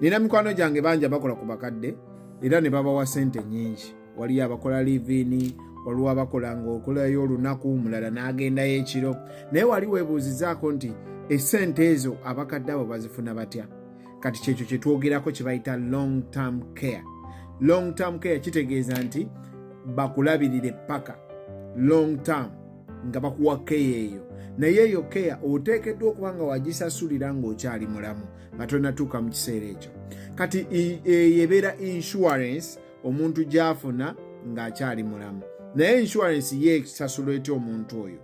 nina mikwano gyange bangi abakola ku bakadde era ne babawa ssente nnyingi. Waliyo abakola livini, waliwo abakola ng'okolayo olunaku, mulala n'agendayo ekiro. Naye wali weebuuzizaako nti essente ezo abakadde abo bazifuna batya? Kati kyekyo kye twogerako kye bayita long term care. Long term care kitegeeza nti bakulabirire paka long term nga bakuwa care eyo. Naye eyo care oteekeddwa okuba nga wagisasulira ng'okyali mulamu nga tonatuuka mu kiseera ekyo. Kati ebeera insurance omuntu gy'afuna ng'akyali mulamu. Naye insurance yeesasula etya omuntu oyo?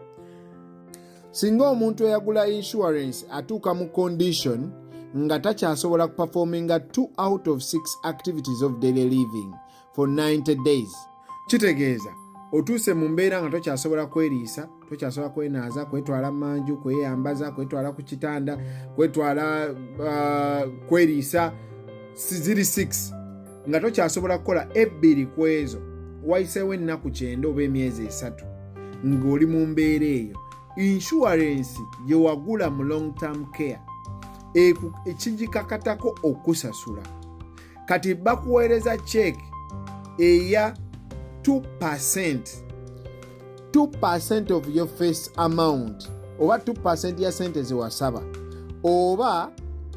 Singa omuntu eyagula insurance atuuka mu condition nga takyasobola kuperforminga 2 out of 6 activities of daily living for 90 days. Kitegeeza otuuse mu mbeera nga tokyasobola kweriisa, tokyasobola kwenaaza, kwetwala manju, kweyambaza, kwetwala ku kitanda, kwetwala kweriisa ziri 6 nga tokyasobola kukola 2 ku ezo, wayiseewo ennaku 9 oba emyezi 3 ng'oli mu mbeera eyo. Insurance gye wagula mu long term care ekigikakatako okusasula. Kati bakuweereza check eya 2% of your face amount oba 2% ya sente ze wasaba oba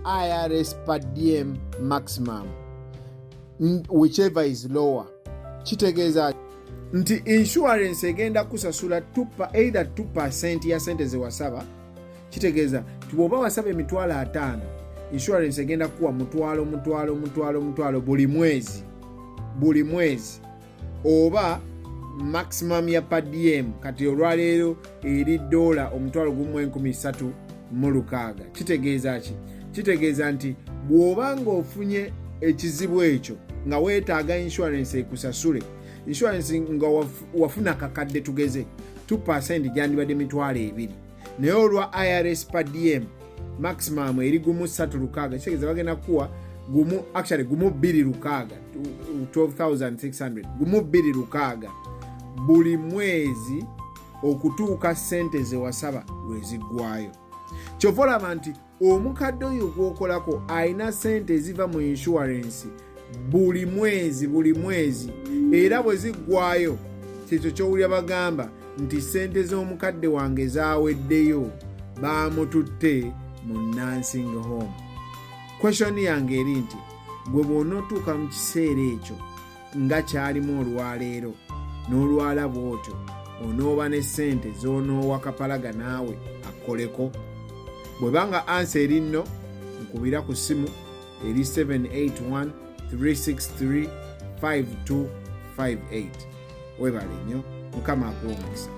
IRS per diem maximum, whichever is lower. Kitegeeza nti insurance egenda kusasula either 2% ya sente ze wasaba. Kitegeeza nti bw'oba wasaba emitwalo 5, insurance egenda kuwa mutwalo buli mwezi oba maximum ya per diem. Kati olwaleero eri $1,360. Kitegeeza ki? Kitegeeza nti bw'oba ng'ofunye ekizibu ekyo nga weetaaga insurance ekusasule, insurance nga wafuna kakadde tugeze 2% gyandibadde $200, naye olwa IRS per diem maximum eri $360. Kitegeeza bagenda kuwa gumu 2,600, 12,600, gumu 2,600 buli mwezi okutuuka ssente ze wasaba lweziggwayo. Kyova olaba nti omukadde oyo gwokolako alina ssente eziva mu insurance buli mwezi era bwe ziggwayo kyekyo kyowulira bagamba nti ssente z'omukadde wange zaaweddeyo, baamututte mu nursing home. Question yange eri nti gwe bw'onootuuka mu kiseera ekyo nga kyalimu olwaleero n'olwala bw'otyo, onooba ne ssente z'onoowa kapalaga naawe akkoleko? Bwe banga ansa eri nno nkubira ku ssimu eri 781 363 5258. Webale nnyo, Mukama akuwe omukisa.